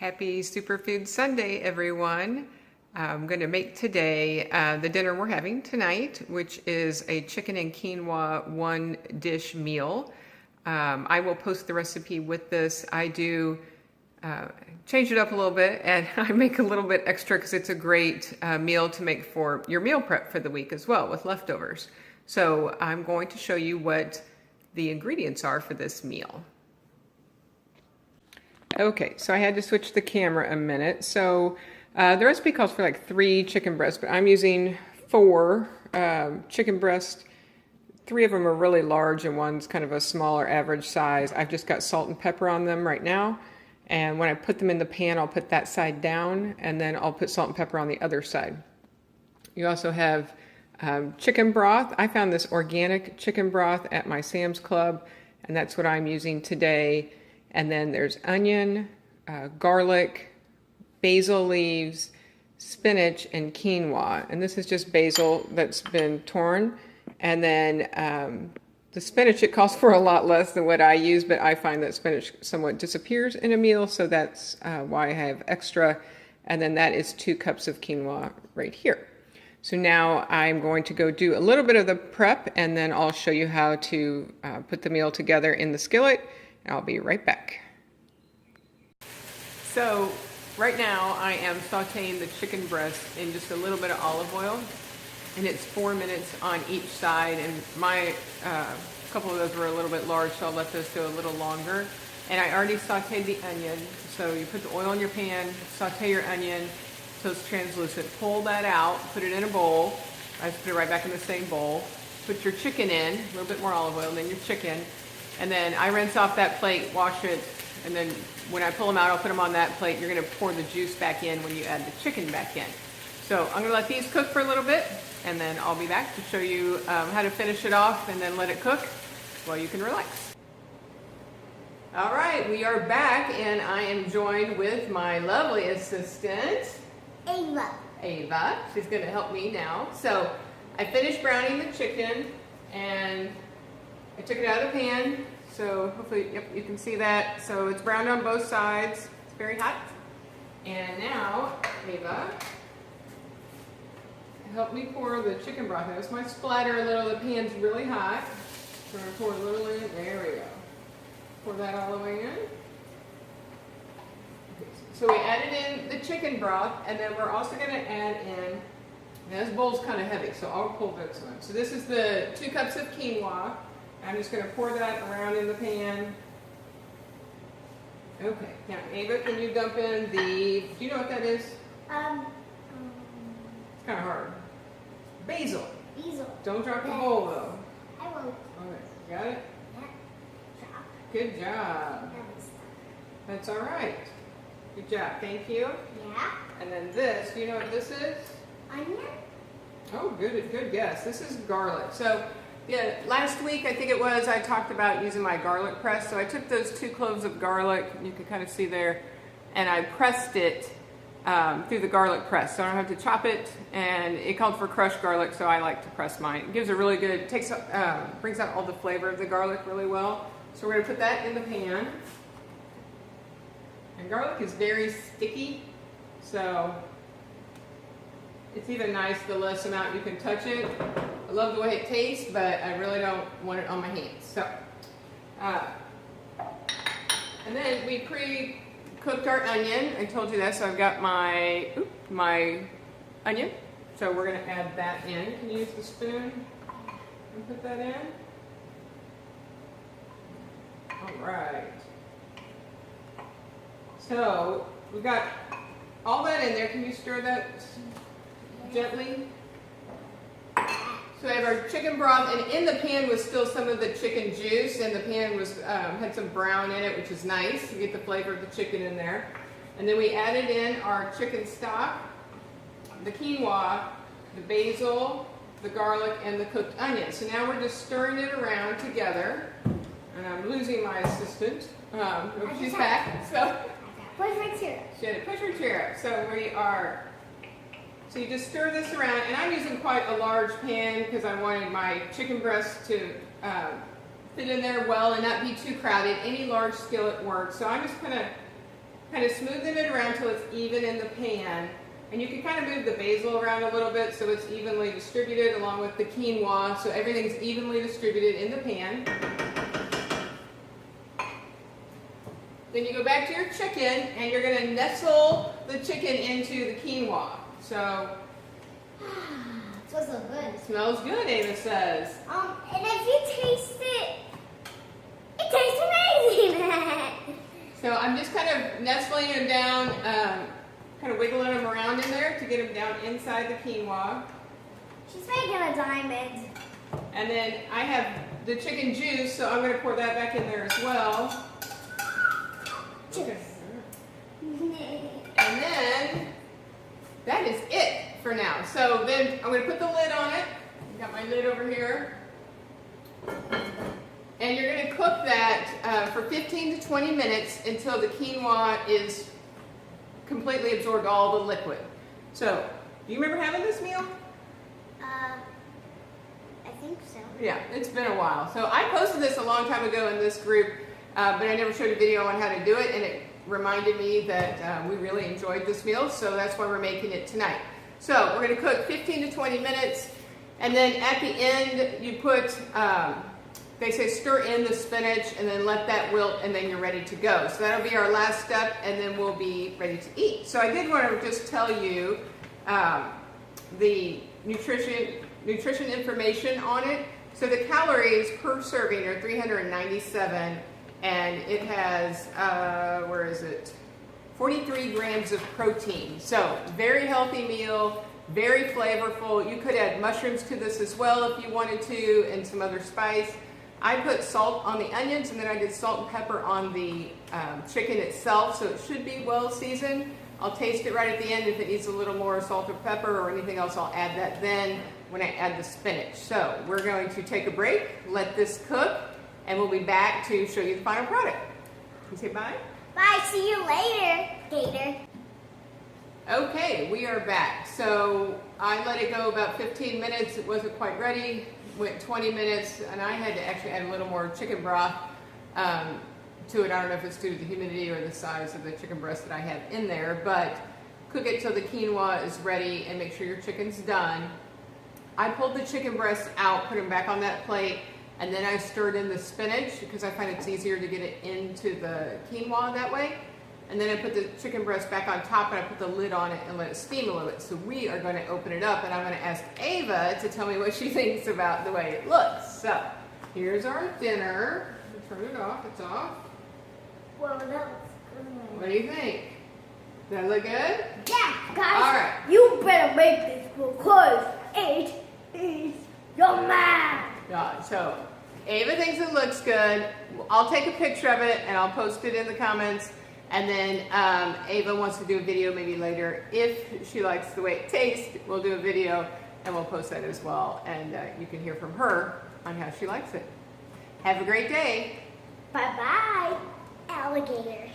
Happy Superfood Sunday, everyone. I'm going to make today the dinner we're having tonight, which is a chicken and quinoa one dish meal. I will post the recipe with this. I do change it up a little bit, and I make a little bit extra because it's a great meal to make for your meal prep for the week as well with leftovers. So I'm going to show you what the ingredients are for this meal. Okay, so I had to switch the camera a minute. So the recipe calls for like 3 chicken breasts, but I'm using 4 chicken breasts. 3 of them are really large and one's kind of a smaller average size. I've just got salt and pepper on them right now. And when I put them in the pan, I'll put that side down and then I'll put salt and pepper on the other side. You also have chicken broth. I found this organic chicken broth at my Sam's Club, and that's what I'm using today. And then there's onion, garlic, basil leaves, spinach, and quinoa. And this is just basil that's been torn. And then the spinach, it calls for a lot less than what I use, but I find that spinach somewhat disappears in a meal, so that's why I have extra. And then that is 2 cups of quinoa right here. So now I'm going to go do a little bit of the prep, and then I'll show you how to put the meal together in the skillet. I'll be right back. So right now I am sauteing the chicken breast in just a little bit of olive oil, and it's 4 minutes on each side, and my couple of those were a little bit large, so I'll let those go a little longer. And I already sauteed the onion, so you put the oil in your pan, saute your onion so it's translucent, pull that out, put it in a bowl. I just put it right back in the same bowl. Put your chicken in, a little bit more olive oil, and then your chicken. And then I rinse off that plate, wash it, and then when I pull them out, I'll put them on that plate. You're going to pour the juice back in when you add the chicken back in. So I'm going to let these cook for a little bit, and then I'll be back to show you how to finish it off and then let it cook while you can relax. All right, we are back, and I am joined with my lovely assistant, Ava. She's going to help me now. So I finished browning the chicken, and I took it out of the pan, so hopefully, yep, you can see that. So it's browned on both sides. It's very hot. And now, Ava, help me pour the chicken broth in. This might splatter a little. The pan's really hot. So I'm going to pour a little in. There we go. Pour that all the way in. Okay, so we added in the chicken broth, and then we're also going to add in, now this bowl's kind of heavy, so I'll pull this one. So this is the 2 cups of quinoa. I'm just going to pour that around in the pan. Okay, now Ava, can you dump in the, do you know what that is? It's kind of hard. Basil. Don't drop the bowl though. I won't. Okay, got it? Yeah. Good job. That's all right. Good job, thank you. Yeah. And then this, do you know what this is? Onion? Oh, good guess. This is garlic. So, yeah, last week, I think it was, I talked about using my garlic press. So I took those 2 cloves of garlic, you can kind of see there, and I pressed it through the garlic press. So I don't have to chop it, and it called for crushed garlic, so I like to press mine. It gives a really good, brings out all the flavor of the garlic really well. So we're going to put that in the pan. And garlic is very sticky, so it's even nice the less amount you can touch it. I love the way it tastes, but I really don't want it on my hands. So, and then we pre-cooked our onion. I told you that, so I've got my onion. So we're going to add that in. Can you use the spoon and put that in? All right. So we've got all that in there. Can you stir that gently? So we have our chicken broth, and in the pan was still some of the chicken juice, and the pan was had some brown in it, which is nice. You get the flavor of the chicken in there. And then we added in our chicken stock, the quinoa, the basil, the garlic, and the cooked onion. So now we're just stirring it around together. And I'm losing my assistant. She's back. So Push my chair. she had to push her chair up. So we are. So you just stir this around, and I'm using quite a large pan because I wanted my chicken breast to fit in there well and not be too crowded. Any large skillet works. So I'm just kind of kind of smoothing it around till it's even in the pan. And you can kind of move the basil around a little bit so it's evenly distributed along with the quinoa, so everything's evenly distributed in the pan. Then you go back to your chicken and you're going to nestle the chicken into the quinoa. So, It smells so good. smells good, Ava says. And if you taste it, it tastes amazing. So I'm just kind of nestling them down, kind of wiggling them around in there to get them down inside the quinoa. She's making a diamond. And then I have the chicken juice, so I'm going to pour that back in there as well. Okay. And then that is it for now. So then I'm going to put the lid on it. Got my lid over here. And you're going to cook that for 15 to 20 minutes until the quinoa is completely absorbed all the liquid. So, do you remember having this meal? I think so. Yeah, it's been a while. So I posted this a long time ago in this group, but I never showed a video on how to do it, and it reminded me that we really enjoyed this meal, so that's why we're making it tonight. So we're going to cook 15 to 20 minutes, and then at the end you put, they say stir in the spinach and then let that wilt, and then you're ready to go. So that'll be our last step, and then we'll be ready to eat. So I did want to just tell you the nutrition information on it. So the calories per serving are 397, and it has, 43 grams of protein. So very healthy meal, very flavorful. You could add mushrooms to this as well if you wanted to, and some other spice. I put salt on the onions, and then I did salt and pepper on the chicken itself, so it should be well seasoned. I'll taste it right at the end. If it needs a little more salt or pepper or anything else, I'll add that then when I add the spinach. So we're going to take a break, let this cook, and we'll be back to show you the final product. Can you say bye? Bye, see you later, Gator. Okay, we are back. So I let it go about 15 minutes. It wasn't quite ready. Went 20 minutes, and I had to actually add a little more chicken broth to it. I don't know if it's due to the humidity or the size of the chicken breast that I have in there, but cook it till the quinoa is ready and make sure your chicken's done. I pulled the chicken breast out, put them back on that plate, and then I stirred in the spinach because I find it's easier to get it into the quinoa that way. And then I put the chicken breast back on top, and I put the lid on it and let it steam a little bit. So we are going to open it up, and I'm going to ask Ava to tell me what she thinks about the way it looks. So here's our dinner. Turn it off. It's off. Well, that looks good. What do you think? Does that look good? Yeah, guys. All right. You better make this because it is yummy. Yeah, so Ava thinks it looks good. I'll take a picture of it, and I'll post it in the comments. And then Ava wants to do a video maybe later. If she likes the way it tastes, we'll do a video and we'll post that as well. And you can hear from her on how she likes it. Have a great day. Bye-bye, alligator.